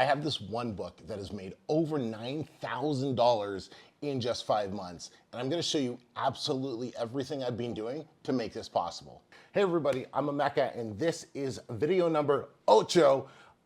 I have this one book that has made over $9,000 in just 5 months, and I'm gonna show you absolutely everything I've been doing to make this possible. Hey everybody, I'm Emeka, and this is video number 8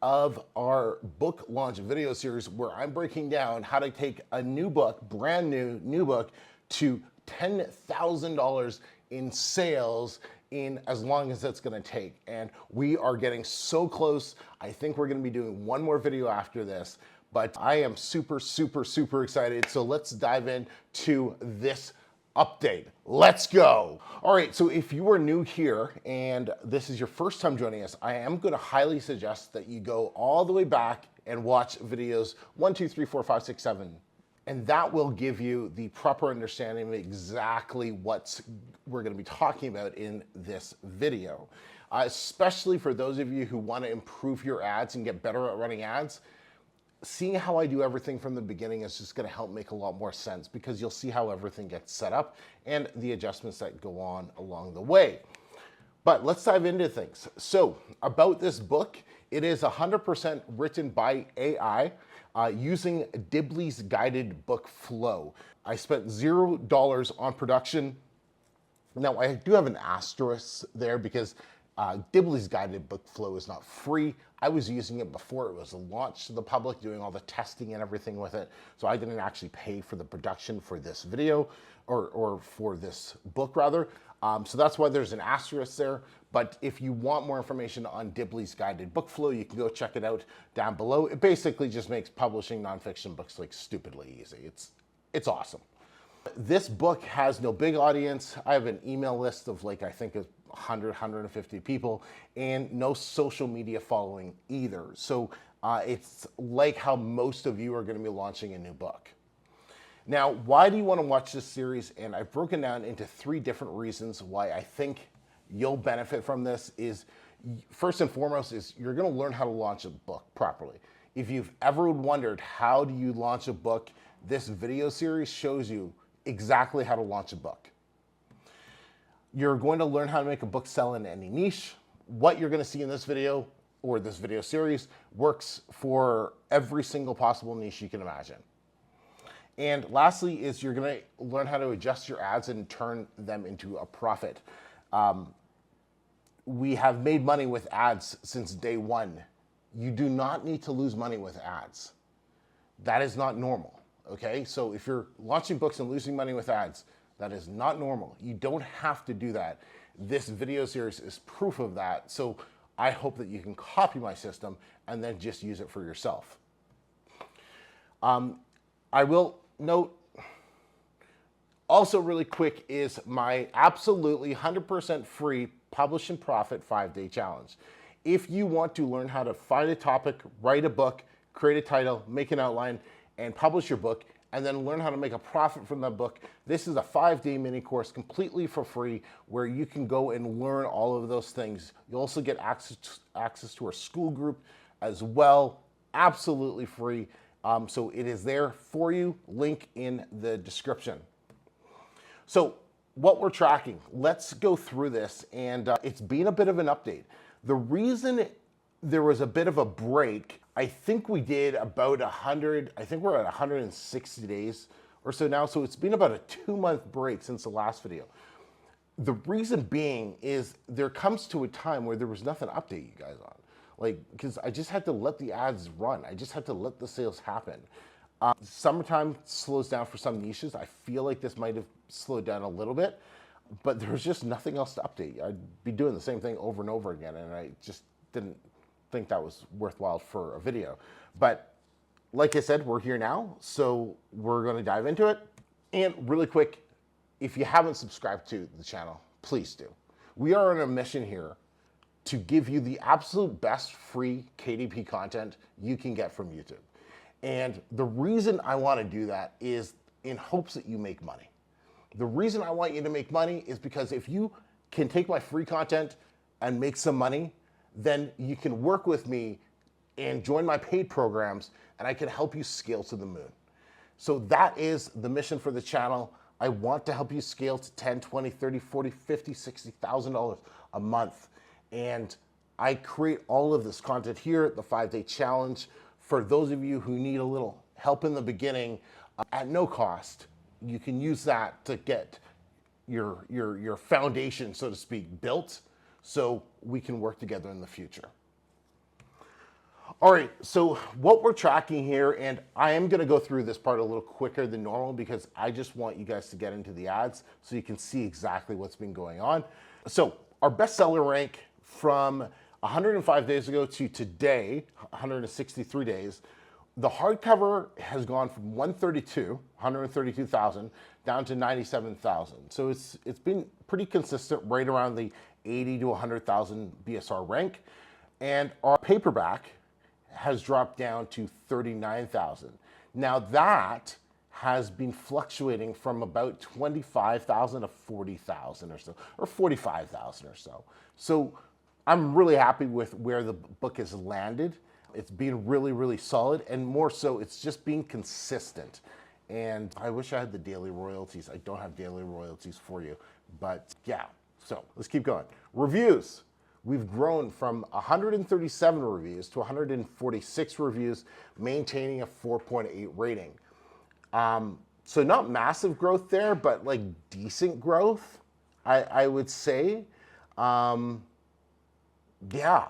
of our book launch video series where I'm breaking down how to take a new book, brand new book, to $10,000 in sales in as long as it's gonna take. And we are getting so close. I think we're gonna be doing one more video after this, but I am super excited. So let's dive into this update. Let's go. All right, so if you are new here and this is your first time joining us, I am gonna highly suggest that you go all the way back and watch videos 1, 2, 3, 4, 5, 6, 7. And that will give you the proper understanding of exactly what we're gonna be talking about in this video. Especially for those of you who wanna improve your ads and get better at running ads, seeing how I do everything from the beginning is just gonna help make a lot more sense because you'll see how everything gets set up and the adjustments that go on along the way. But let's dive into things. So about this book, it is 100% written by AI using Dibley's guided book flow. I spent $0 on production. Now I do have an asterisk there because Dibley's guided book flow is not free. I was using it before it was launched to the public, doing all the testing and everything with it. So I didn't actually pay for the production for this video or for this book rather. So that's why there's an asterisk there. But if you want more information on Dibley's guided book flow, you can go check it out down below. It basically just makes publishing nonfiction books like stupidly easy. It's awesome. This book has no big audience. I have an email list of like, I think 100, 150 people and no social media following either. So it's like how most of you are gonna be launching a new book. Now, why do you wanna watch this series? And I've broken down into 3 different reasons why I think you'll benefit from this. Is first and foremost is you're gonna learn how to launch a book properly. If you've ever wondered how do you launch a book, this video series shows you exactly how to launch a book. You're going to learn how to make a book sell in any niche. What you're gonna see in this video or this video series works for every single possible niche you can imagine. And lastly is you're gonna learn how to adjust your ads and turn them into a profit. We have made money with ads since day 1. You do not need to lose money with ads. That is not normal, okay? So if you're launching books and losing money with ads, that is not normal. You don't have to do that. This video series is proof of that. So I hope that you can copy my system and then just use it for yourself. I will note also really quick is my absolutely 100% free Publish and Profit 5-day challenge. If you want to learn how to find a topic, write a book, create a title, make an outline, and publish your book, and then learn how to make a profit from that book, this is a 5-day mini course completely for free where you can go and learn all of those things. You'll also get access to our SKOOL group as well, absolutely free. So it is there for you, link in the description. So what we're tracking, let's go through this, and it's been a bit of an update. The reason there was a bit of a break, I think we did about 100, I think we're at 160 days or so now, so it's been about a 2-month break since the last video. The reason being is there comes to a time where there was nothing to update you guys on. Like, because I just had to let the ads run. I just had to let the sales happen. Summertime slows down for some niches. I feel like this might have slowed down a little bit, but there was just nothing else to update. I'd be doing the same thing over and over again, and I just didn't think that was worthwhile for a video. But like I said, we're here now, so we're gonna dive into it. And really quick, if you haven't subscribed to the channel, please do. We are on a mission here to give you the absolute best free KDP content you can get from YouTube. And the reason I want to do that is in hopes that you make money. The reason I want you to make money is because if you can take my free content and make some money, then you can work with me and join my paid programs, and I can help you scale to the moon. So that is the mission for the channel. I want to help you scale to $10, $20, $30, $40, $50, $60,000 a month. And I create all of this content here, the 5-day challenge for those of you who need a little help in the beginning at no cost, you can use that to get your foundation, so to speak, built so we can work together in the future. All right, so what we're tracking here, and I am gonna go through this part a little quicker than normal because I just want you guys to get into the ads so you can see exactly what's been going on. So our bestseller rank from 105 days ago to today, 163 days, the hardcover has gone from 132,000 down to 97,000. So it's been pretty consistent right around the 80 to 100,000 BSR rank. And our paperback has dropped down to 39,000. Now that has been fluctuating from about 25,000 to 40,000 or so, or 45,000 or so. So I'm really happy with where the book has landed. It's been really, really solid, and more so, it's just being consistent. And I wish I had the daily royalties. I don't have daily royalties for you, but yeah. So let's keep going. Reviews. We've grown from 137 reviews to 146 reviews, maintaining a 4.8 rating. So not massive growth there, but like decent growth, I would say. Yeah,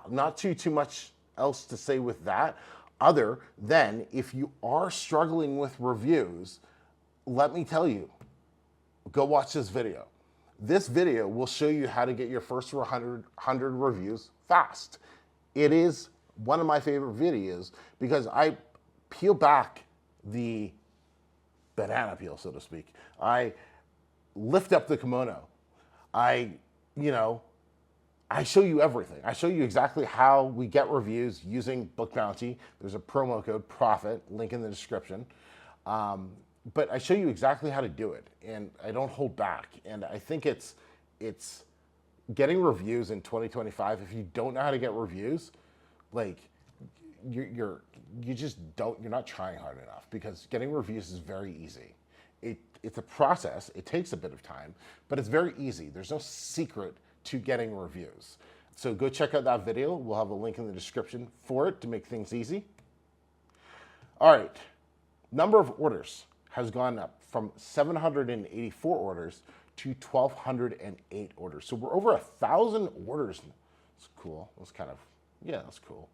not too much else to say with that, other than if you are struggling with reviews, let me tell you, go watch this video. This video will show you how to get your first 100 reviews fast. It is one of my favorite videos because I peel back the banana peel, so to speak. I lift up the kimono. I show you everything. I show you exactly how we get reviews using Book Bounty. There's a promo code PROFIT, link in the description. But I show you exactly how to do it, and I don't hold back. And I think it's getting reviews in 2025. If you don't know how to get reviews, like you're not trying hard enough, because getting reviews is very easy. It's a process. It takes a bit of time, but it's very easy. There's no secret to getting reviews. So go check out that video. We'll have a link in the description for it to make things easy. All right, number of orders has gone up from 784 orders to 1,208 orders. So we're over 1,000 orders. It's cool. That's kind of, yeah, that's cool.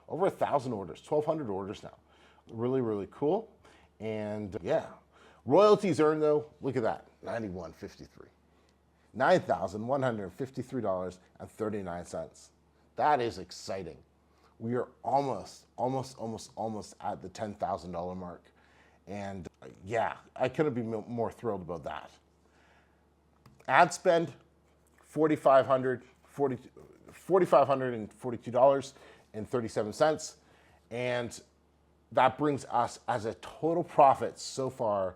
Over 1,000 orders, 1,200 orders now. Really, really cool. And yeah, royalties earned though, look at that, $91.53. $9,153.39. That is exciting. We are almost at the $10,000 mark. And yeah, I couldn't be more thrilled about that. Ad spend, $4,542.37. And that brings us as a total profit so far,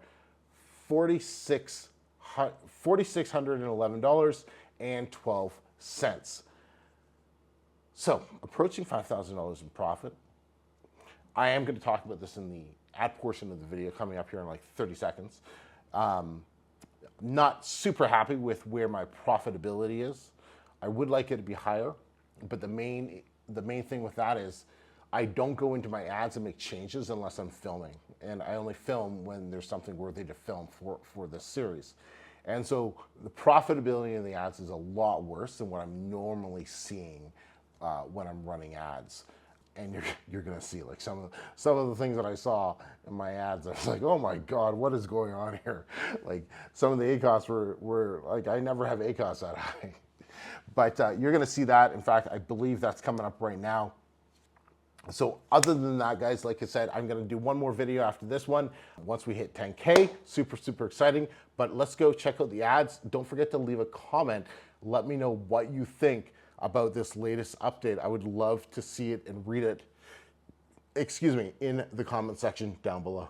$4,611.12. So approaching $5,000 in profit. I am going to talk about this in the ad portion of the video coming up here in like 30 seconds. Not super happy with where my profitability is. I would like it to be higher, but the main thing with that is I don't go into my ads and make changes unless I'm filming. And I only film when there's something worthy to film for this series. And so the profitability in the ads is a lot worse than what I'm normally seeing when I'm running ads. And you're gonna see like some of the things that I saw in my ads. I was like, oh my God, what is going on here? Like some of the ACOS were like, I never have ACOS that high. But you're gonna see that. In fact, I believe that's coming up right now. So other than that, guys, like I said, I'm gonna do one more video after this one. Once we hit 10K, super exciting. But let's go check out the ads. Don't forget to leave a comment. Let me know what you think about this latest update. I would love to see it and read it, in the comment section down below.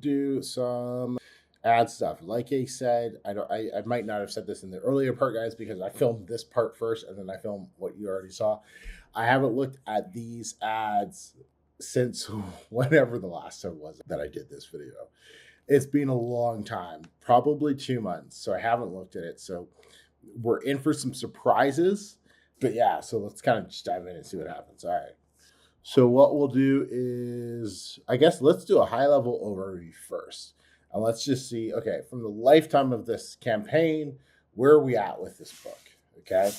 Do some ad stuff. Like I said, I might not have said this in the earlier part, guys, because I filmed this part first and then I filmed what you already saw. I haven't looked at these ads since whenever the last time was that I did this video. It's been a long time, probably 2 months. So I haven't looked at it. So we're in for some surprises, but yeah, so let's kind of just dive in and see what happens. All right. So what we'll do is, I guess, let's do a high-level overview first. And let's just see, okay, from the lifetime of this campaign, where are we at with this book? Okay.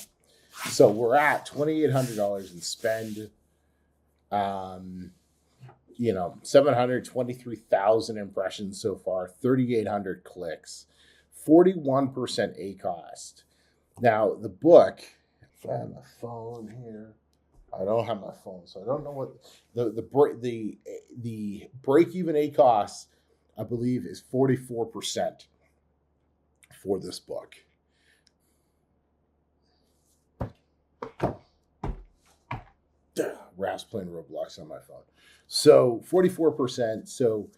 So we're at $2,800 in spend. 723,000 impressions so far, 3,800 clicks, 41% ACost. Now, the book, if I have my phone here, I don't have my phone, so I don't know what the break-even ACost, I believe, is 44% for this book. Raps playing Roblox on my phone. So 44%. So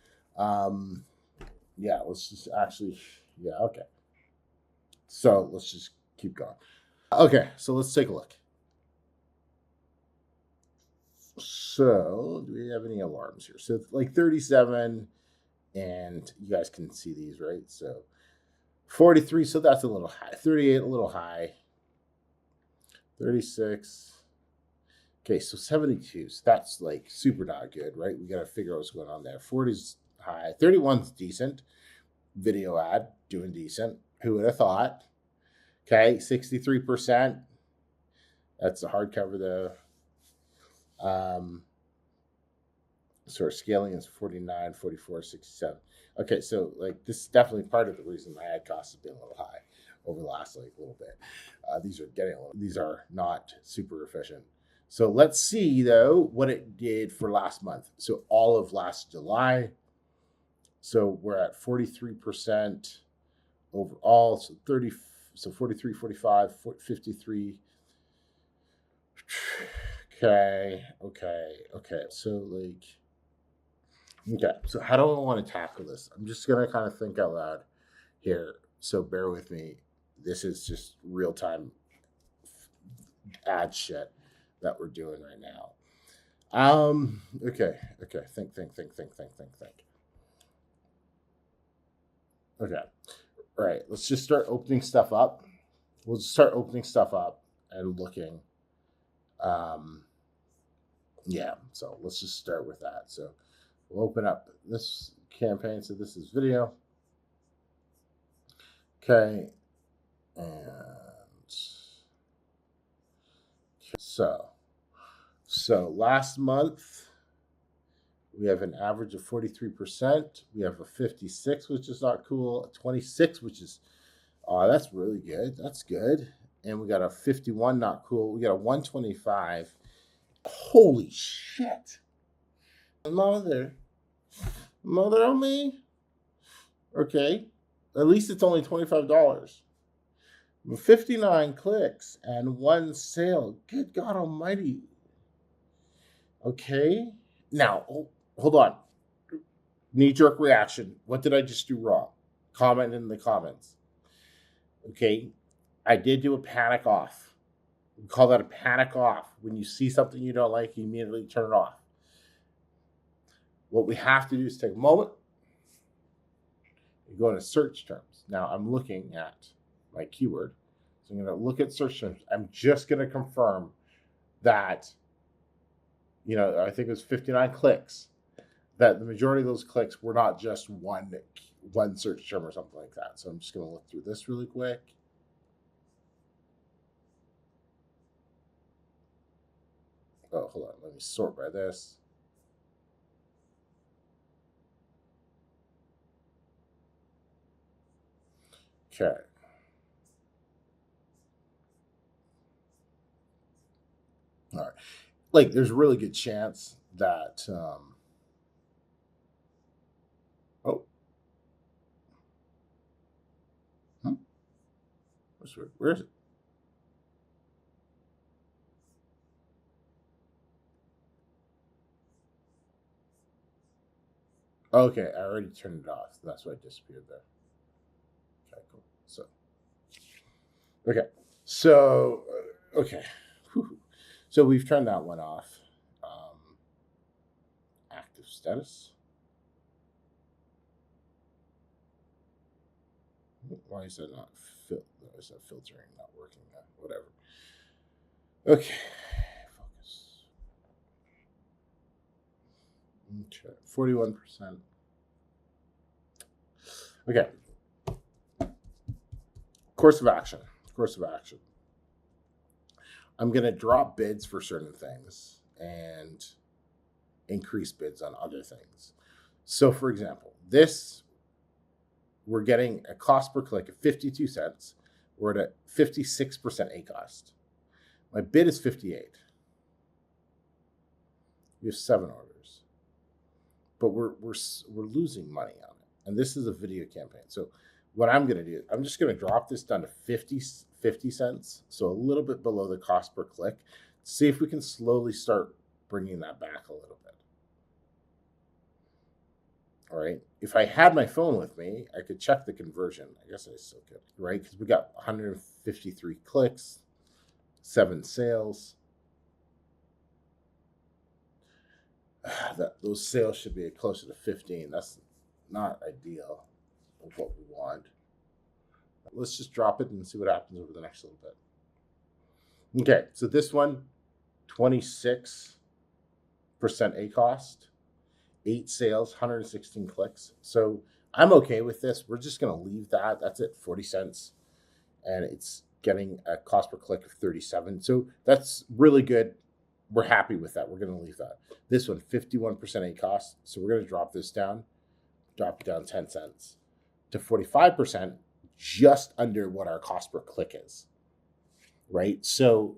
let's just actually, okay. So let's just keep going. Okay, so let's take a look. So do we have any alarms here? So like 37, and you guys can see these, right? So 43, so that's a little high. 38, a little high. 36. Okay, so 72. So that's like super not good, right? We got to figure out what's going on there. 40's high. 31's decent. Video ad, doing decent. Who would have thought? Okay, 63%. That's the hardcover, though. Sort of scaling is 49, 44, 67. Okay, so like this is definitely part of the reason my ad cost has been a little high over the last like little bit. These are not super efficient. So let's see though what it did for last month. So all of last July. So we're at 43% overall. So 43, 45, 53. Okay. So how do I want to tackle this? I'm just going to kind of think out loud here. So bear with me. This is just real-time ad shit that we're doing right now. Okay. Think. Okay. All right. Let's just start opening stuff up. We'll just start opening stuff up and looking. So let's just start with that. So we'll open up this campaign. So this is video. Okay. And so last month, we have an average of 43%. We have a 56, which is not cool. A 26, which is, that's really good. That's good. And we got a 51, not cool. We got a 125. Holy shit. Mother on me. Okay. At least it's only $25. 59 clicks and 1 sale. Good God almighty. Okay. Now, hold on. Knee-jerk reaction. What did I just do wrong? Comment in the comments. Okay. I did do a panic off. We call that a panic off. When you see something you don't like, you immediately turn it off. What we have to do is take a moment. You go into search terms. Now, I'm looking at my keyword. So I'm going to look at search terms. I'm just going to confirm that, I think it was 59 clicks, that the majority of those clicks were not just one search term or something like that. So I'm just going to look through this really quick. Oh, hold on. Let me sort by this. Okay. All right. Like, there's a really good chance that, where is it? Okay, I already turned it off. That's why it disappeared there. Okay, cool. Okay. So we've turned that one off. Active status. Why is that not filtering not working? Whatever. Okay. Focus. Okay, 41%. Okay. Course of action. Course of action. I'm going to drop bids for certain things and increase bids on other things. So, for example, this, we're getting a cost per click of 52 cents. We're at a 56% ACost. My bid is 58. We have 7 orders, but we're losing money on it. And this is a video campaign. So what I'm going to do, I'm just going to drop this down to 50 cents. So a little bit below the cost per click. See if we can slowly start bringing that back a little bit. All right. If I had my phone with me, I could check the conversion. I guess I still could, right? Because we got 153 clicks, 7 sales. Those sales should be closer to 15. That's not ideal of what we want. Let's just drop it and see what happens over the next little bit. Okay, so this one, 26% ACost, 8 sales, 116 clicks. So I'm okay with this. We're just going to leave that. That's it, 40 cents. And it's getting a cost per click of 37. So that's really good. We're happy with that. We're going to leave that. This one, 51% ACost. So we're going to drop this down, drop it down 10 cents to 45%, just under what our cost per click is, right? So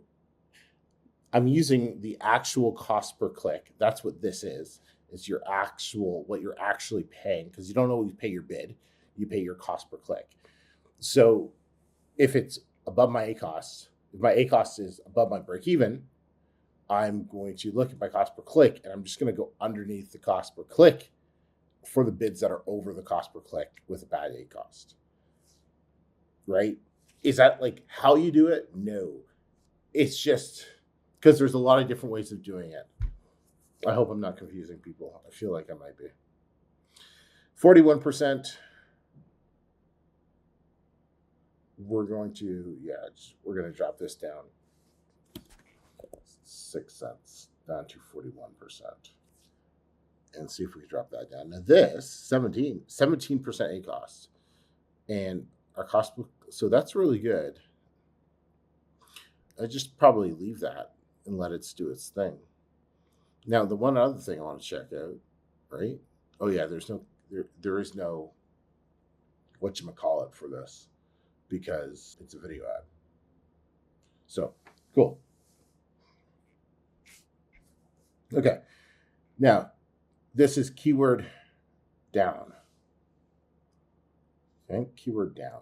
I'm using the actual cost per click. That's what this is. It's your actual, what you're actually paying, because you don't always pay your bid. You pay your cost per click. So if it's above my ACost, if my ACost is above my break even, I'm going to look at my cost per click and I'm just going to go underneath the cost per click for the bids that are over the cost per click with a bad ACost. Right? Is that like how you do it? No. It's just because there's a lot of different ways of doing it. I hope I'm not confusing people. I feel like I might be. 41%. We're going to drop this down 6 cents down to 41% and see if we can drop that down. Now this 17% ACost and our cost, so that's really good. I just probably leave that and let it do its thing. Now the one other thing I want to check out, right? Oh yeah, there is no whatchamacallit for this because it's a video ad. So cool. Okay, now this is keyword down. Okay, keyword down.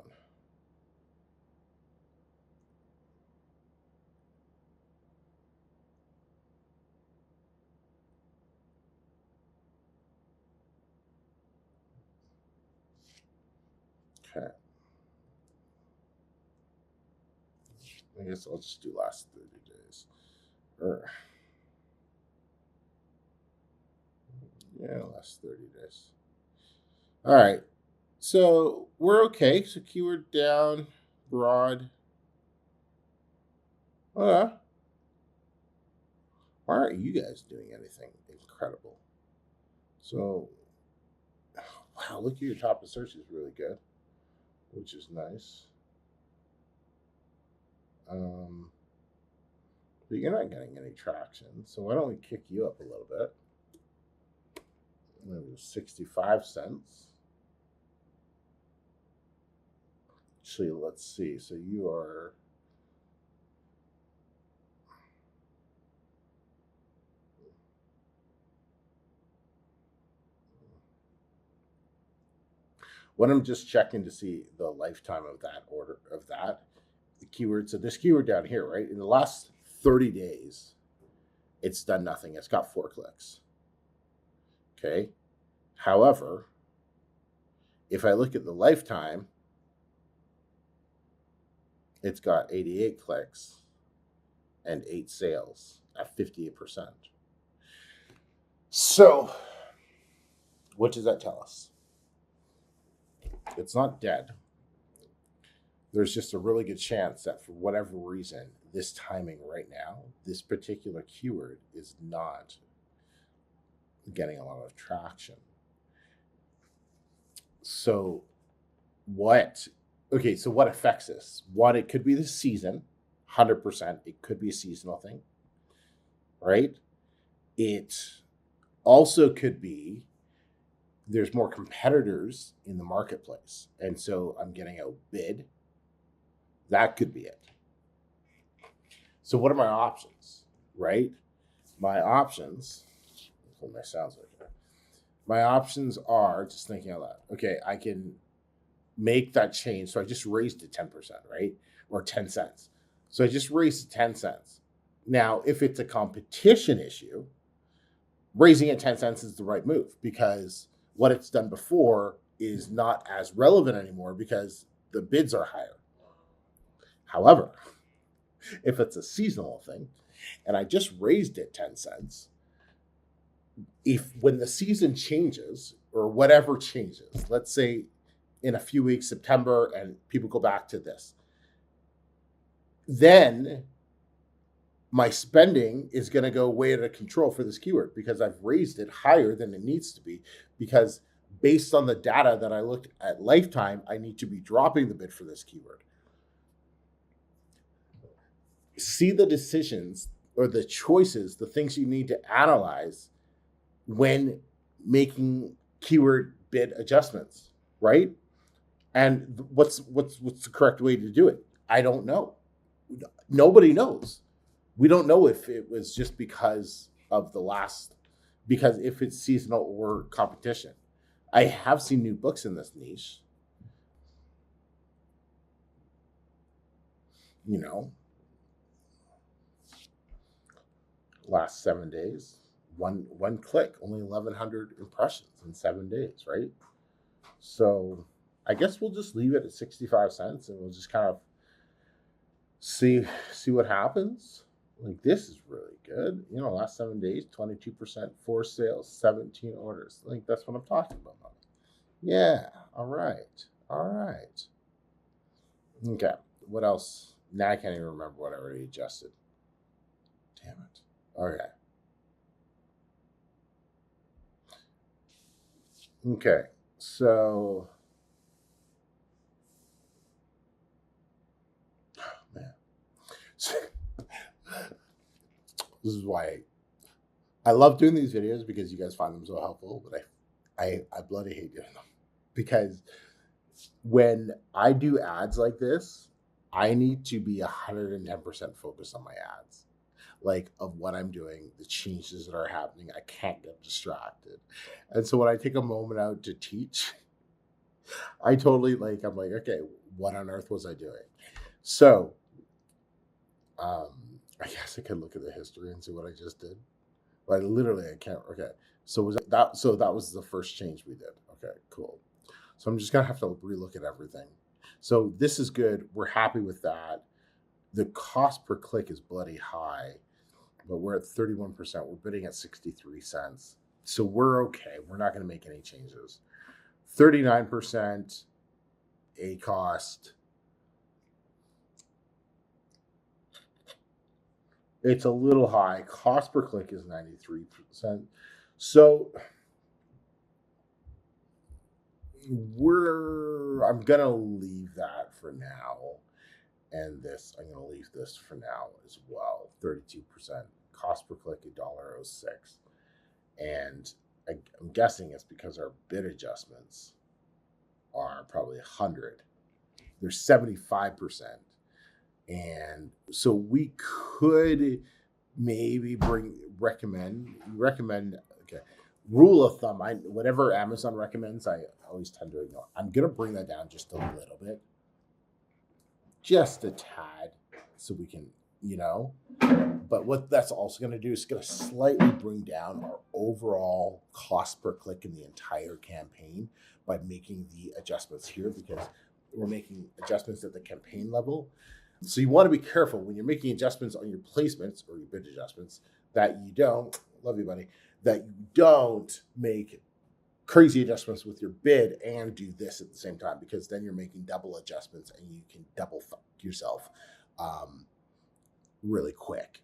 Okay. I guess I'll just do last 30 days. Last 30 days. All right. So we're okay. So keyword down, broad. Why aren't you guys doing anything incredible? So, wow, look at your top of search is really good, which is nice. But you're not getting any traction. So why don't we kick you up a little bit? Maybe 65 cents. Actually, let's see. So you are when I'm just checking to see the lifetime of that order of that the keyword. So this keyword down here, right? In the last 30 days, it's done nothing. It's got 4 clicks. Okay. However, if I look at the lifetime, it's got 88 clicks and 8 sales at 58%. So what does that tell us? It's not dead. There's just a really good chance that for whatever reason, this timing right now, this particular keyword is not getting a lot of traction. So what affects this? One, it could be the season, 100%. It could be a seasonal thing, right? It also could be there's more competitors in the marketplace, and so I'm getting outbid. That could be it. So what are my options, right? My options, what my sounds like here. My options are, just thinking out loud, okay, I can make that change. So I just raised it 10%, right? Or 10 cents. So I just raised it 10 cents. Now, if it's a competition issue, raising it 10 cents is the right move, because what it's done before is not as relevant anymore because the bids are higher. However, if it's a seasonal thing and I just raised it 10 cents, when the season changes or whatever changes, let's say in a few weeks, September, and people go back to this, then my spending is going to go way out of control for this keyword because I've raised it higher than it needs to be, because based on the data that I looked at lifetime, I need to be dropping the bid for this keyword. See the decisions or the choices, the things you need to analyze when making keyword bid adjustments, right? And what's the correct way to do it? I don't know. Nobody knows. We don't know if it was just because if it's seasonal or competition. I have seen new books in this niche. Last 7 days, one click, only 1,100 impressions in 7 days, right? So I guess we'll just leave it at 65 cents and we'll just kind of see what happens. Like, this is really good. Last 7 days, 22%, 4 sales, 17 orders. Like, that's what I'm talking about. Yeah. All right. Okay. What else? Now I can't even remember what I already adjusted. Damn it. Okay. So, man. This is why I love doing these videos, because you guys find them so helpful, but I bloody hate doing them, because when I do ads like this, I need to be 110% focused on my ads, like of what I'm doing, the changes that are happening. I can't get distracted. And so when I take a moment out to teach, I'm like, okay, what on earth was I doing? So, I guess I could look at the history and see what I just did. But I can't. Okay. So that was the first change we did. Okay, cool. So I'm just gonna have to relook at everything. So this is good. We're happy with that. The cost per click is bloody high, but we're at 31%. We're bidding at 63 cents. So we're okay. We're not gonna make any changes. 39% A cost. It's a little high. Cost per click is 93%. So I'm gonna leave that for now. And I'm gonna leave this for now as well. 32%. Cost per click, $1.06. And I'm guessing it's because our bid adjustments are probably 100. They're 75%. And so we could maybe recommend, okay, rule of thumb, whatever Amazon recommends, I always tend to ignore. I'm going to bring that down just a little bit, just a tad, so we can, but what that's also going to do is going to slightly bring down our overall cost per click in the entire campaign by making the adjustments here, because we're making adjustments at the campaign level. So you want to be careful when you're making adjustments on your placements or your bid adjustments that you don't, love you, buddy, that you don't make crazy adjustments with your bid and do this at the same time, because then you're making double adjustments and you can double fuck yourself really quick.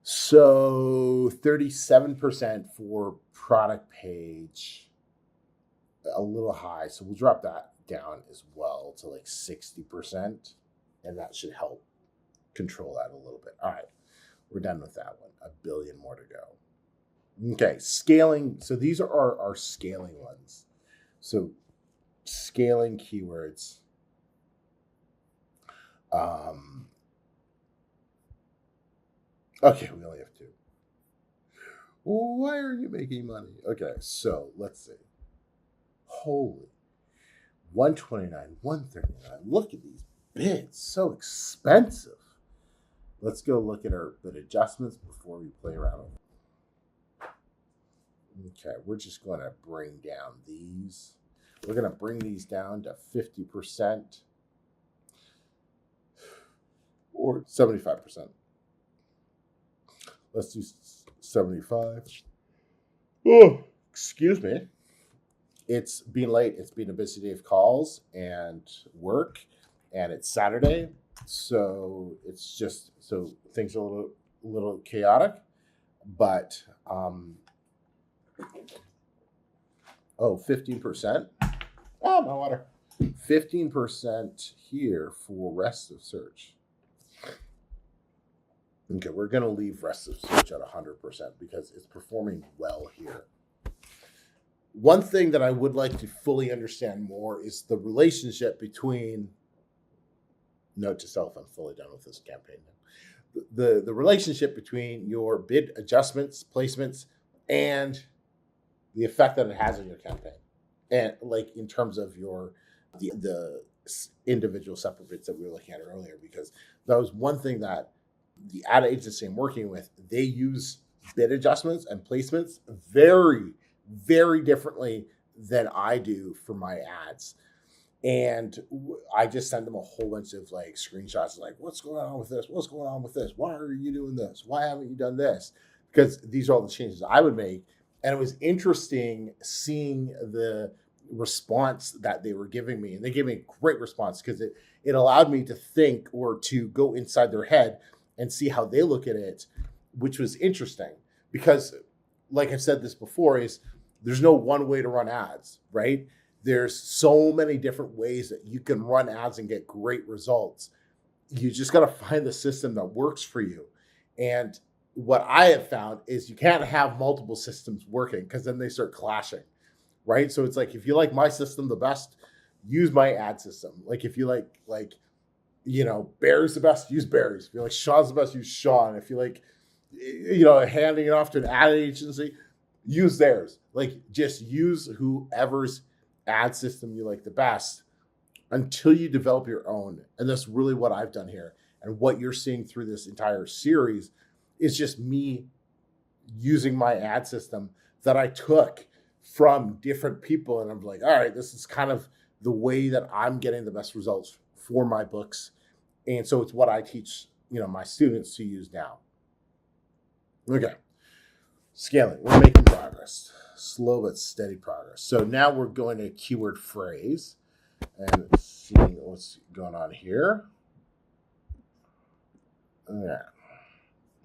So 37% for product page, a little high. So we'll drop that down as well to like 60%. And that should help control that a little bit. All right, we're done with that one. 1 billion more to go. Okay, scaling. So these are our scaling ones. So scaling keywords. Okay, we only have 2. Why are you making money? Okay, so let's see. Holy, 129, 139. Look at these bids, so expensive. Let's go look at our bid adjustments before we play around with them. Okay, we're just going to bring down these. We're going to bring these down to 50% or 75%. Let's do 75. Oh, excuse me. It's been late. It's been a busy day of calls and work, and it's Saturday. So it's just, so things are a little chaotic, but, 15%. Oh, my water. 15% here for rest of search. Okay, we're going to leave rest of search at 100% because it's performing well here. One thing that I would like to fully understand more is the relationship between, note to self, I'm fully done with this campaign now. The relationship between your bid adjustments, placements, and the effect that it has on your campaign. And like in terms of the individual separate bids that we were looking at earlier, because that was one thing that the ad agency I'm working with, they use bid adjustments and placements very, very differently than I do for my ads. And I just send them a whole bunch of like screenshots like, what's going on with this? What's going on with this? Why are you doing this? Why haven't you done this? Because these are all the changes I would make. And it was interesting seeing the response that they were giving me. And they gave me a great response because it allowed me to think or to go inside their head and see how they look at it, which was interesting. Because like I've said this before, is there's no one way to run ads, right? There's so many different ways that you can run ads and get great results. You just got to find the system that works for you. And what I have found is you can't have multiple systems working because then they start clashing, right? So it's like, if you like my system the best, use my ad system. Like if you like, Barry's the best, use Barry's. If you like Sean's the best, use Sean. If you like, handing it off to an ad agency, use theirs. Like just use whoever's ad system you like the best until you develop your own. And that's really what I've done here. And what you're seeing through this entire series is just me using my ad system that I took from different people. And I'm like, all right, this is kind of the way that I'm getting the best results for my books. And so it's what I teach, my students to use now. Okay. Scaling. We're making progress. Slow but steady progress. So now we're going to keyword phrase and seeing what's going on here. Yeah.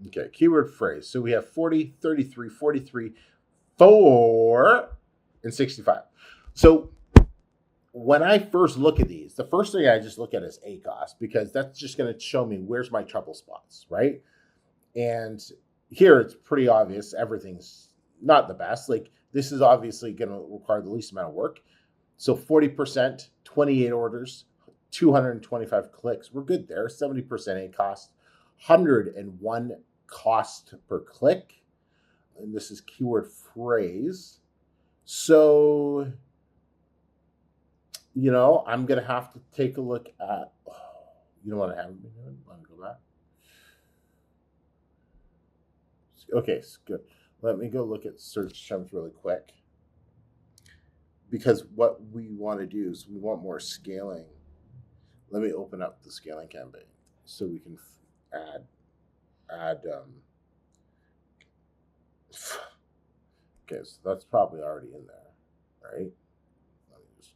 Okay, keyword phrase. So we have 40, 33, 43, 4, and 65. So when I first look at these, the first thing I just look at is ACoS, because that's just going to show me where's my trouble spots, right? And here it's pretty obvious. Everything's not the best. Like this is obviously going to require the least amount of work. So 40%, 28 orders, 225 clicks. We're good there. 70% ACoS, 101 cost per click. And this is keyword phrase. So, I'm going to have to take a look at, you know what I haven't been doing? Let me go back. Okay, good. Let me go look at search terms really quick. Because what we want to do is we want more scaling. Let me open up the scaling campaign so we can add. Okay, so that's probably already in there, right? Let me just.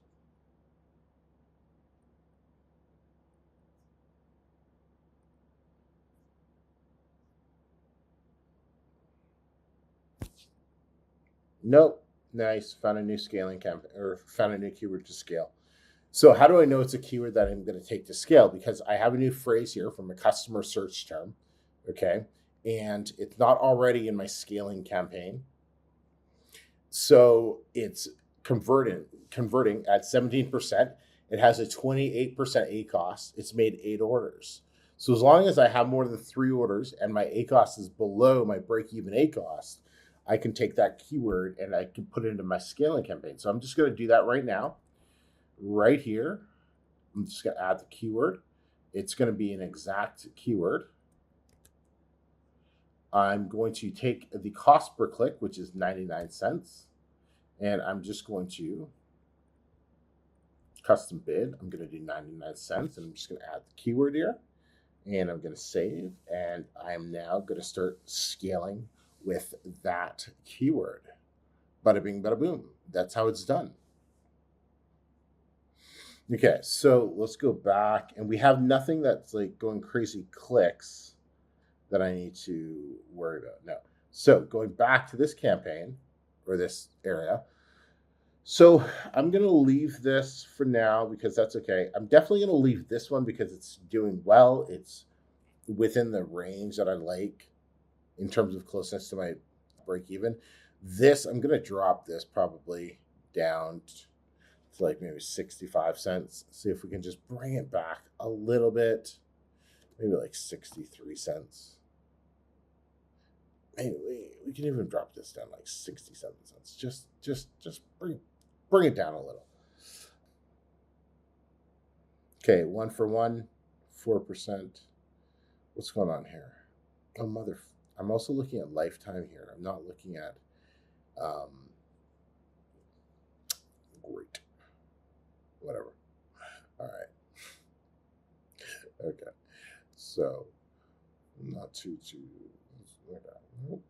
Nope. Nice. Found a new scaling campaign or found a new keyword to scale. So how do I know it's a keyword that I'm going to take to scale? Because I have a new phrase here from a customer search term. Okay. And it's not already in my scaling campaign. So it's converting at 17%. It has a 28% ACoS. It's made 8 orders. So as long as I have more than 3 orders and my ACoS is below my break-even ACoS, I can take that keyword and I can put it into my scaling campaign. So I'm just going to do that right now. Right here, I'm just going to add the keyword. It's going to be an exact keyword. I'm going to take the cost per click, which is 99 cents, and I'm just going to custom bid. I'm going to do 99 cents, and I'm just going to add the keyword here, and I'm going to save, and I'm now going to start scaling with that keyword. Bada bing, bada boom. That's how it's done. Okay, so let's go back, and we have nothing that's like going crazy clicks that I need to worry about. No. So going back to this campaign or this area. So I'm going to leave this for now because that's okay. I'm definitely going to leave this one because it's doing well. It's within the range that I like in terms of closeness to my break even. This, I'm going to drop this probably down to like maybe 65 cents. See if we can just bring it back a little bit. Maybe like 63 cents. Maybe we can even drop this down like 67 cents. Just bring it down a little. Okay, 1 for 1, 4%. What's going on here? Oh, I'm also looking at lifetime here. I'm not looking at great. Whatever. All right. Okay. So not too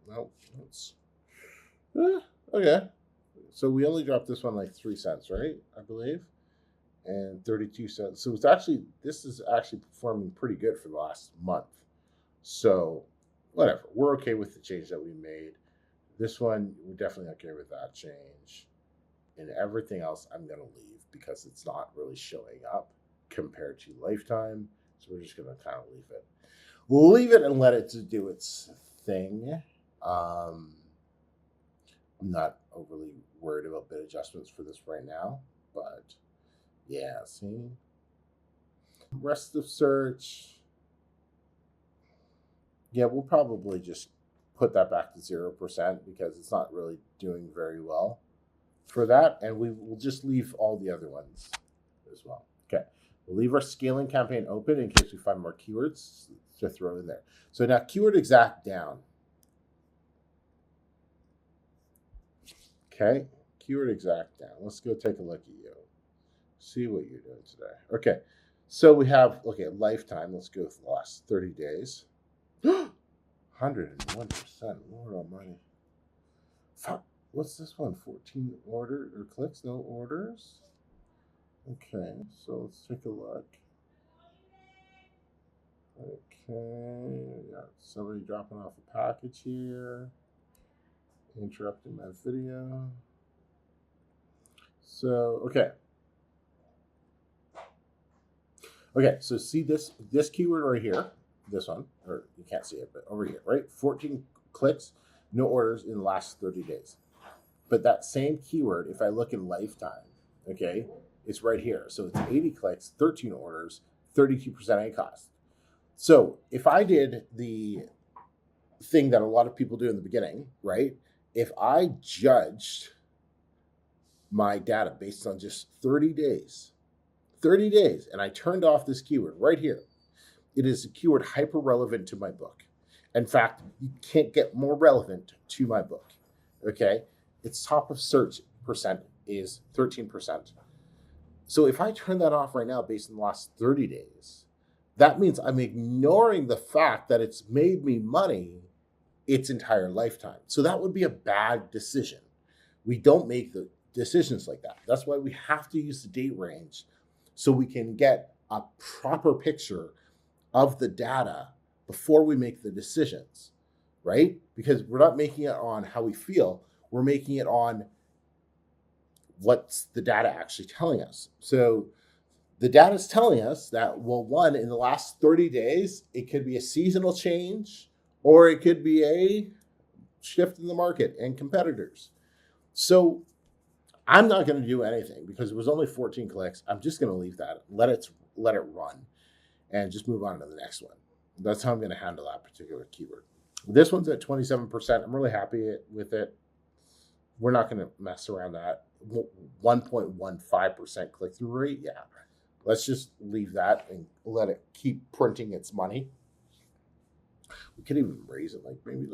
nope. Okay. So we only dropped this one like 3 cents, right? I believe. And 32 cents. So this is actually performing pretty good for the last month. So whatever. We're okay with the change that we made. This one, we're definitely okay with that change. And everything else I'm going to leave because it's not really showing up compared to lifetime. So we're just going to kind of leave it. We'll leave it and let it do its thing. I'm not overly worried about bid adjustments for this right now, but yeah, see? Rest of search. Yeah, we'll probably just put that back to 0% because it's not really doing very well for that. And we will just leave all the other ones as well. Okay. We'll leave our scaling campaign open in case we find more keywords to throw in there. So now keyword exact down. Okay. Keyword exact down. Let's go take a look at you. See what you're doing today. Okay. So we have, lifetime. Let's go with the last 30 days. 101%. Lord almighty. Fuck. What's this one? 14 order or clicks, no orders. Okay, so let's take a look. Okay, got somebody dropping off a package here. Interrupting my video. So, okay, so see this keyword right here, this one, or you can't see it, but over here, right? 14 clicks, no orders in the last 30 days. But that same keyword, if I look in lifetime, okay, it's right here. So it's 80 clicks, 13 orders, 32% ACoS. So if I did the thing that a lot of people do in the beginning, right? If I judged my data based on just 30 days, and I turned off this keyword right here, it is a keyword hyper relevant to my book. In fact, you can't get more relevant to my book, okay? Its top of search percent is 13%. So if I turn that off right now based on the last 30 days, that means I'm ignoring the fact that it's made me money its entire lifetime. So that would be a bad decision. We don't make the decisions like that. That's why we have to use the date range so we can get a proper picture of the data before we make the decisions, right? Because we're not making it on how we feel. We're making it on what's the data actually telling us. So the data is telling us that, well, one, in the last 30 days, it could be a seasonal change, or it could be a shift in the market and competitors. So I'm not going to do anything because it was only 14 clicks. I'm just going to leave that, let it run, and just move on to the next one. That's how I'm going to handle that particular keyword. This one's at 27%. I'm really happy with it. We're not going to mess around that. 1.15% click-through rate. Yeah. Let's just leave that and let it keep printing its money. We could even raise it maybe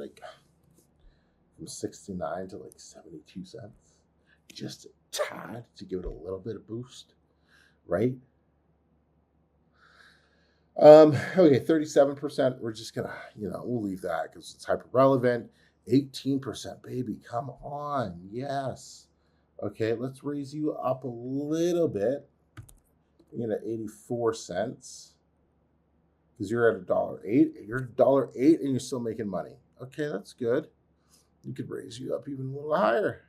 from 69 to 72 cents. Just a tad to give it a little bit of boost, right? Okay, 37%. We're just gonna, we'll leave that because it's hyper relevant. 18%, baby, come on, yes. Okay, let's raise you up a little bit. 84 cents because you're at $1.08. You're at $1.08 and you're still making money. Okay, that's good. You could raise you up even a little higher.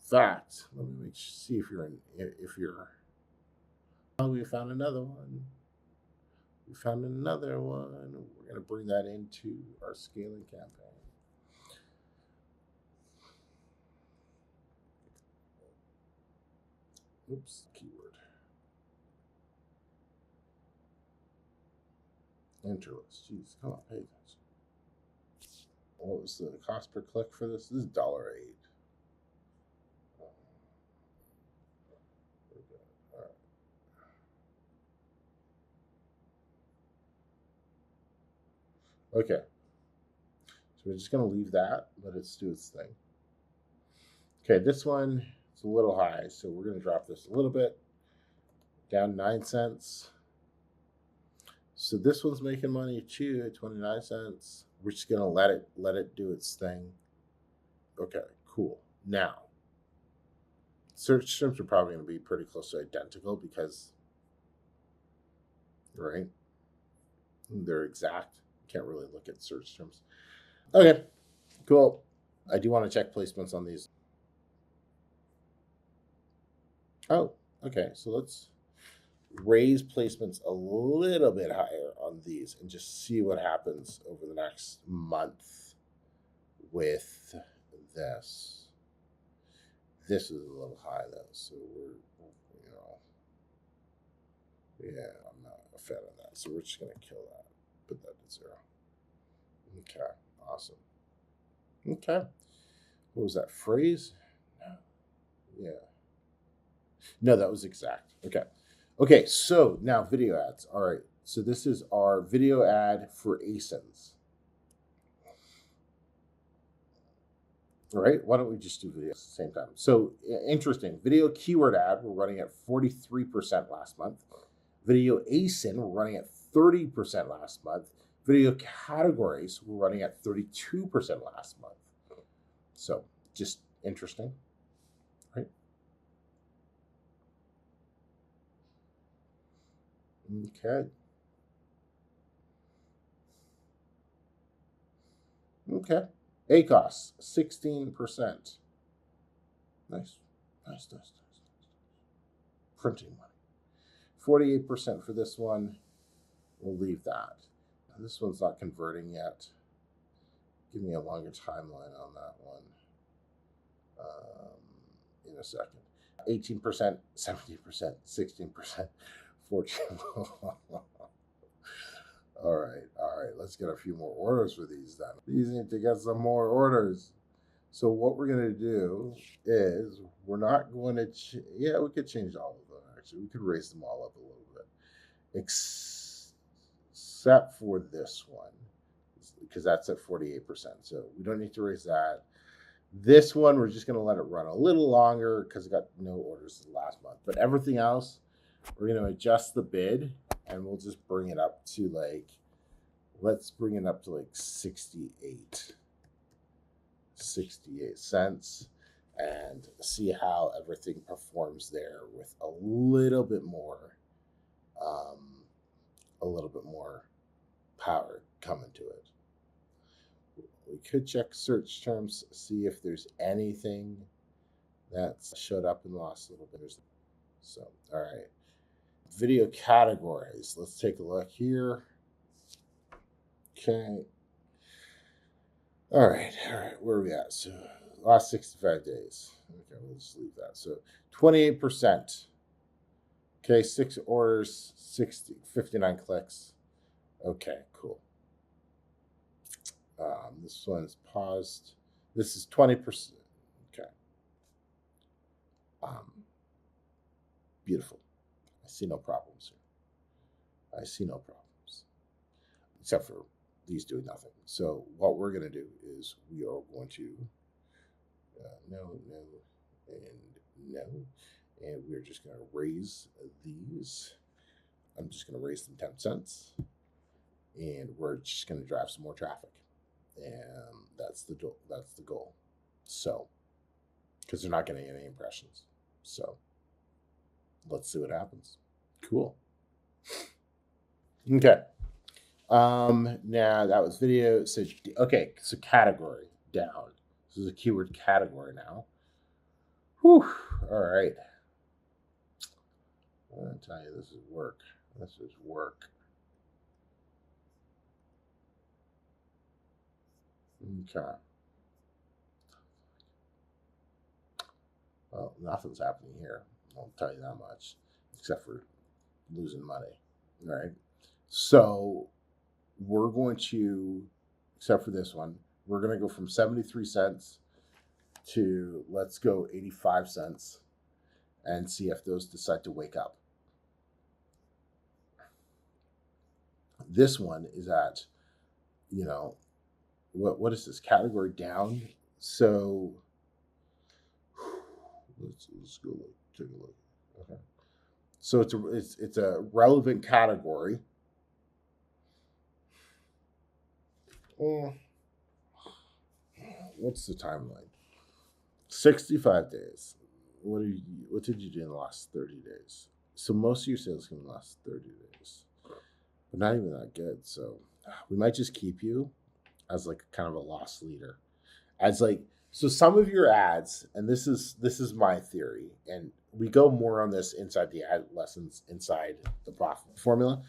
In fact, let me see if you're. Oh, we found another one. We're going to bring that into our scaling campaign. Oops, keyword. Interest. Jeez, come on, pay attention. What was the cost per click for this? This is $1.08. All right. Okay. So we're just going to leave that, let it do its thing. Okay, this one is a little high, so we're going to drop this a little bit, down 9 cents. So this one's making money too at 29 cents. We're just going to let it do its thing. Okay, cool. Now, search terms are probably going to be pretty close to identical because, right, they're exact. Can't really look at search terms. Okay, cool. I do want to check placements on these. Oh, okay. So let's raise placements a little bit higher on these and just see what happens over the next month with this. This is a little high though, so we're, yeah, I'm not a fan of that. So we're just going to kill that, put that to 0. Okay, awesome. Okay. What was that phrase? No. Yeah. No, that was exact. Okay. Okay, so now video ads. All right. So this is our video ad for ASINs. All right. Why don't we just do videos at the same time? So interesting. Video keyword ad, we're running at 43% last month. Video ASIN, we're running at 30% last month. Video categories, we're running at 32% last month. So just interesting, right? Okay. Okay. ACOS, 16%. Nice. Printing money. 48% for this one. We'll leave that. This one's not converting yet. Give me a longer timeline on that one in a second. 18%, 17%, 16%, 14%. All right. Let's get a few more orders for these then. These need to get some more orders. So what we're going to do is we're not going to, we could change all of them actually. We could raise them all up a little bit. Except for this one, because that's at 48%. So we don't need to raise that. This one, we're just going to let it run a little longer because it got no orders last month. But everything else, we're going to adjust the bid and we'll just bring it up to let's bring it up to 68 cents and see how everything performs there with a little bit more power coming to it. we could check search terms, see if there's anything that's showed up in the last little bit. So, all right. Video categories. Let's take a look here. Okay. All right. Where are we at? So, last 65 days. Okay, we'll just leave that. So, 28%. Okay, 6 orders, 59 clicks. Okay, cool. This one's paused. This is 20%. Okay. Beautiful. I see no problems here. I see no problems, except for these doing nothing. So what we're going to do is we are going to no, and we're just going to raise these. I'm just going to raise them 10 cents, and we're just going to drive some more traffic, and that's the goal. So, because they're not getting any impressions, so let's see what happens. Cool. Okay. Now that was video. So okay, so category down. This is a keyword category now. Whew. All right. I'm gonna tell you, this is work. This is work. Okay. Well, nothing's happening here. I'll tell you that much, except for losing money. All right. So we're going to, except for this one, we're going to go from 73 cents to, let's go 85 cents and see if those decide to wake up. This one is at, what is this, category down? So let's go take a look. Okay. So it's a relevant category. What's the timeline? 65 days. What did you do in the last 30 days? So most of your sales can last 30 days, but not even that good. So we might just keep you as like kind of a loss leader, so some of your ads, and this is my theory, and we go more on this inside the ad lessons inside the profit formula,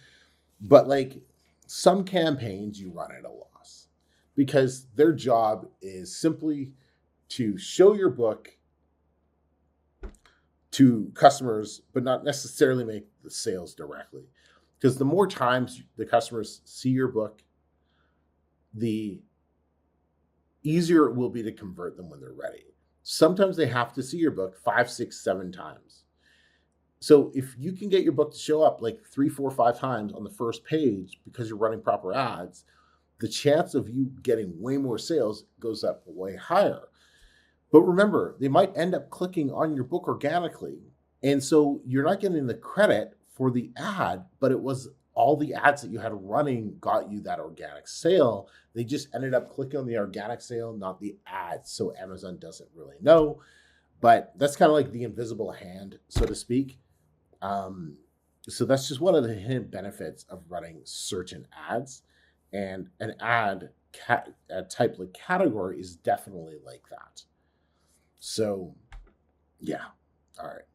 but like some campaigns you run at a loss because their job is simply to show your book to customers, but not necessarily make the sales directly. Because the more times the customers see your book, the easier it will be to convert them when they're ready. Sometimes they have to see your book 5, 6, 7 times. So if you can get your book to show up like 3, 4, 5 times on the first page because you're running proper ads, the chance of you getting way more sales goes up way higher. But remember, they might end up clicking on your book organically. And so you're not getting the credit for the ad, but it was all the ads that you had running got you that organic sale. They just ended up clicking on the organic sale, not the ads. So Amazon doesn't really know, but that's kind of like the invisible hand, so to speak. So that's just one of the hidden benefits of running certain ads, and an ad type like category is definitely like that. So yeah. All right,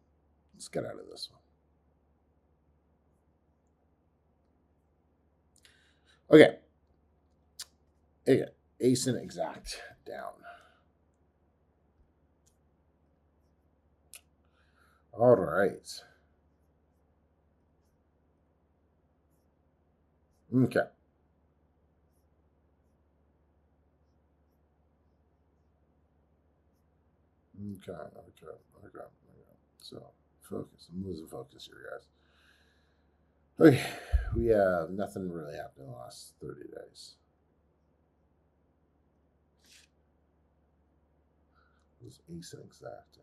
let's get out of this one. Okay. ASIN exact down. All right. Okay. Okay. So focus. I'm losing focus here, guys. Okay. We have nothing really happened in the last 30 days. This ASIN exact.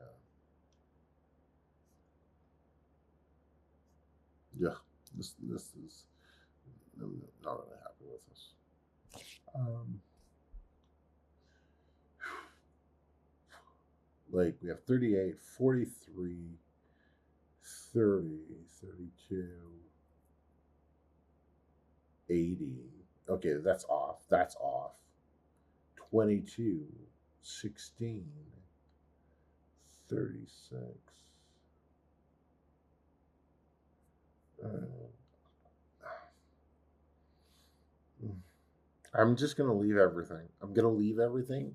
Yeah. This is, I'm not really happy with this. Like we have 38, 43, 30, 32, 80. Okay, that's off. That's off. 22, 16, 36. I'm just going to leave everything. I'm going to leave everything.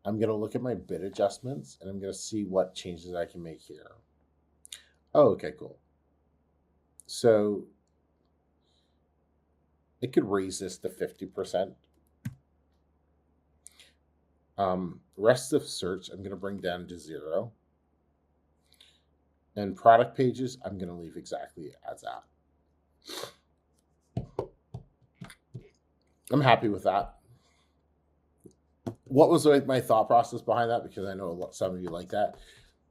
I'm going to look at my bid adjustments and I'm going to see what changes I can make here. Oh, okay, cool. So it could raise this to 50%. Rest of search, I'm going to bring down to 0. And product pages, I'm going to leave exactly as that. I'm happy with that. What was my thought process behind that? Because I know some of you like that.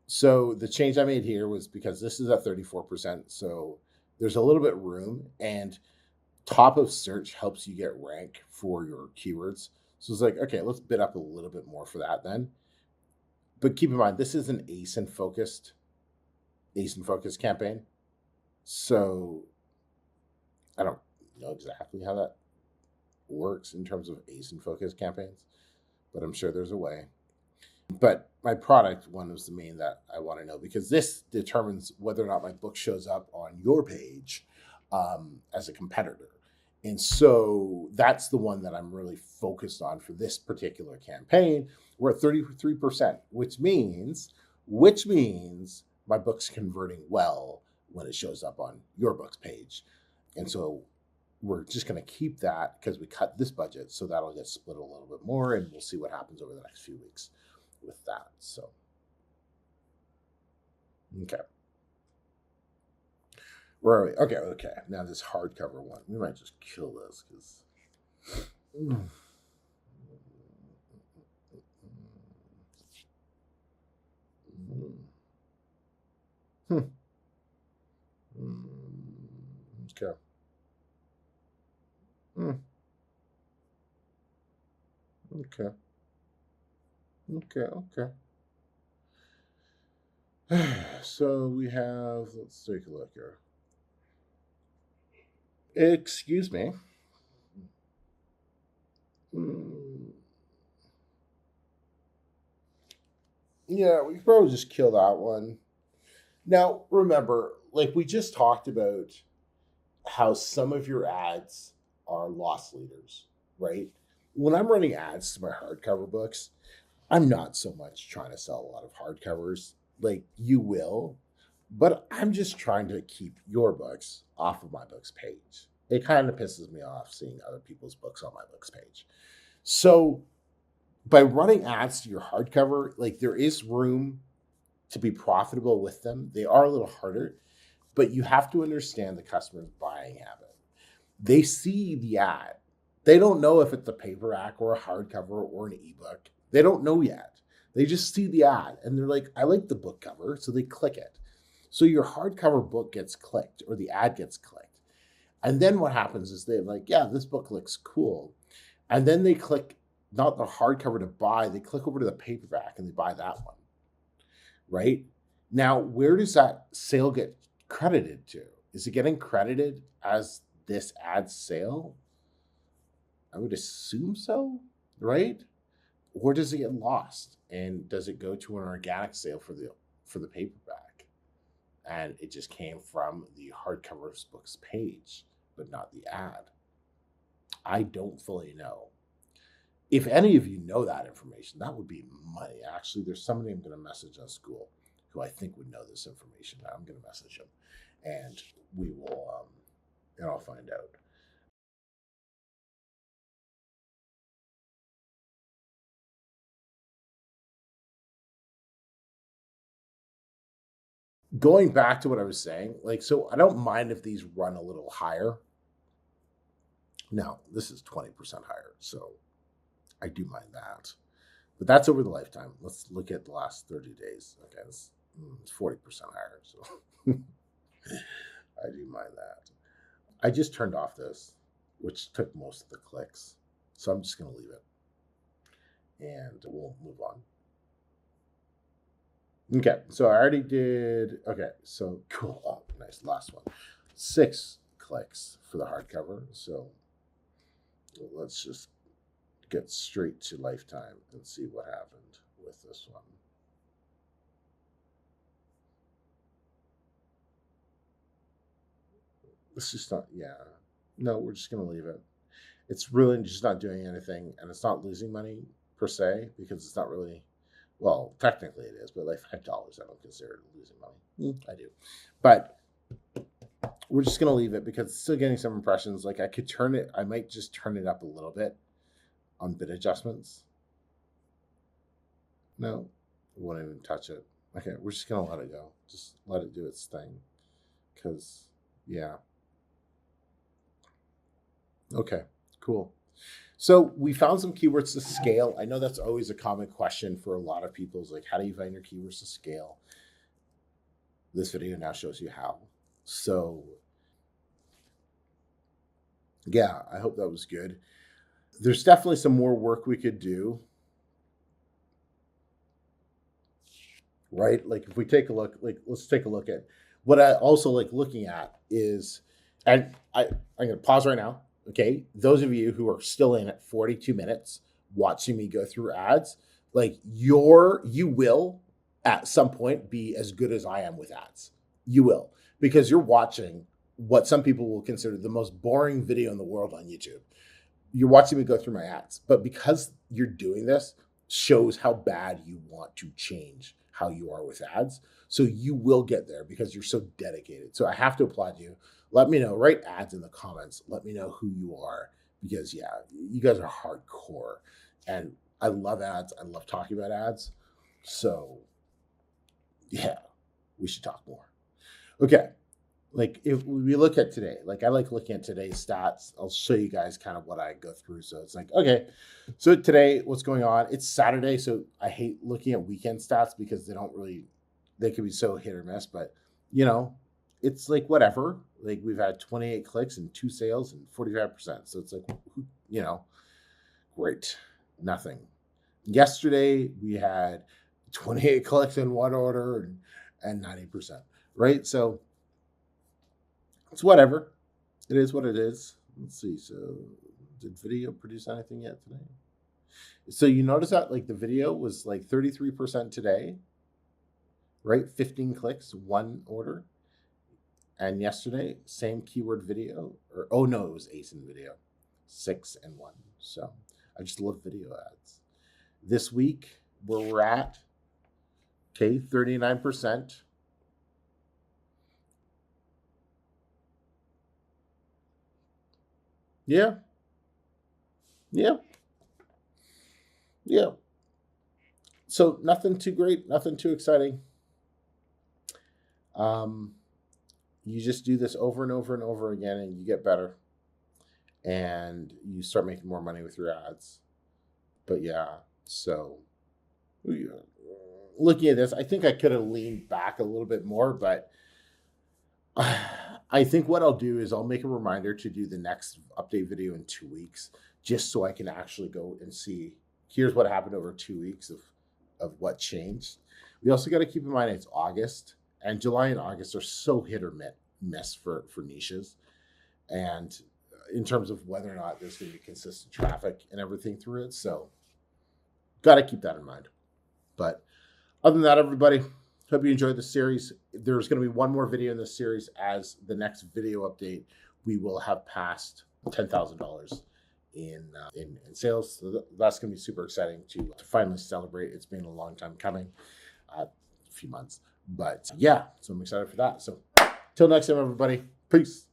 So the change I made here was because this is at 34%. So there's a little bit room, and top of search helps you get rank for your keywords. So it's like, okay, let's bid up a little bit more for that then. But keep in mind, this is an ASIN focused campaign. So I don't know exactly how that works in terms of ASIN focused campaigns, but I'm sure there's a way. But my product one was the main that I want to know, because this determines whether or not my book shows up on your page as a competitor. And so that's the one that I'm really focused on for this particular campaign. We're at 33%, which means my book's converting well when it shows up on your book's page. And so we're just going to keep that because we cut this budget. So that'll get split a little bit more, and we'll see what happens over the next few weeks with that. So, okay. Where are we? Okay. Now this hardcover one, we might just kill this because. Okay. Okay. So we have, let's take a look here. Excuse me. Yeah, we could probably just kill that one. Now, remember, like we just talked about how some of your ads are loss leaders, right? When I'm running ads to my hardcover books, I'm not so much trying to sell a lot of hardcovers. Like you will, but I'm just trying to keep your books off of my book's page. It kind of pisses me off seeing other people's books on my book's page. So by running ads to your hardcover, like there is room to be profitable with them. They are a little harder, but you have to understand the customer's buying habit. They see the ad. They don't know if it's a paperback or a hardcover or an ebook. They don't know yet. They just see the ad and they're like, I like the book cover, so they click it. So your hardcover book gets clicked or the ad gets clicked. And then what happens is they're like, yeah, this book looks cool. And then they click not the hardcover to buy, they click over to the paperback and they buy that one, right? Now, where does that sale get credited to? Is it getting credited as this ad sale? I would assume so, right? Or does it get lost? And does it go to an organic sale for the paperback? And it just came from the hardcover book's page, but not the ad. I don't fully know. If any of you know that information, that would be money. Actually, there's somebody I'm going to message on SKOOL who I think would know this information. I'm going to message him, and we will, and I'll find out. Going back to what I was saying, like, so I don't mind if these run a little higher. Now, this is 20% higher, so I do mind that. But that's over the lifetime. Let's look at the last 30 days. Okay, it's 40% higher, so I do mind that. I just turned off this, which took most of the clicks. So I'm just going to leave it. And we'll move on. Okay, so I already did. Okay, so cool. Oh, nice. Last one. 6 clicks for the hardcover. So let's just get straight to lifetime and see what happened with this one. It's just not, yeah. No, we're just going to leave it. It's really just not doing anything, and it's not losing money per se, because it's not really, well, technically it is, but like $5, I don't consider it losing money. I do. But we're just going to leave it because it's still getting some impressions. Like I could turn it, I might just turn it up a little bit on bid adjustments. No, we won't even touch it. Okay, we're just going to let it go. Just let it do its thing. Because, yeah. Okay, cool. So we found some keywords to scale. I know that's always a common question for a lot of people is like, how do you find your keywords to scale? This video now shows you how. So yeah, I hope that was good. There's definitely some more work we could do, right? Like if we take a look, like let's take a look at what I also like looking at is, and I'm going to pause right now. Okay, those of you who are still in at 42 minutes watching me go through ads, like you will at some point be as good as I am with ads. You will, because you're watching what some people will consider the most boring video in the world on YouTube. You're watching me go through my ads, but because you're doing this shows how bad you want to change how you are with ads. So you will get there because you're so dedicated. So I have to applaud you. Let me know, write ads in the comments. Let me know who you are because yeah, you guys are hardcore and I love ads. I love talking about ads. So yeah, we should talk more. Okay. Like if we look at today, like I like looking at today's stats. I'll show you guys kind of what I go through. So it's like, okay, so today what's going on? It's Saturday. So I hate looking at weekend stats because they can be so hit or miss, but you know, it's like whatever. Like we've had 28 clicks and 2 sales and 45%. So it's like, you know, great, nothing. Yesterday we had 28 clicks in 1 order and 90%, right? So it's whatever. It is what it is. Let's see. So did video produce anything yet today? So you notice that like the video was like 33% today, right? 15 clicks, 1 order. And yesterday, same keyword video, or oh no, it was ASIN video, 6 and 1. So I just love video ads. This week, where we're at, okay, 39%. Yeah. Yeah. Yeah. So nothing too great, nothing too exciting. You just do this over and over and over again and you get better and you start making more money with your ads. But yeah, so looking at this, I think I could have leaned back a little bit more, but I think what I'll do is I'll make a reminder to do the next update video in 2 weeks, just so I can actually go and see, here's what happened over 2 weeks of what changed. We also got to keep in mind it's August, and July and August are so hit or miss for niches. And in terms of whether or not there's going to be consistent traffic and everything through it. So got to keep that in mind. But other than that, everybody, hope you enjoyed the series. There's going to be one more video in this series. As the next video update, we will have passed $10,000 in sales. So that's going to be super exciting to finally celebrate. It's been a long time coming, a few months. But yeah, so I'm excited for that. So till next time, everybody, peace.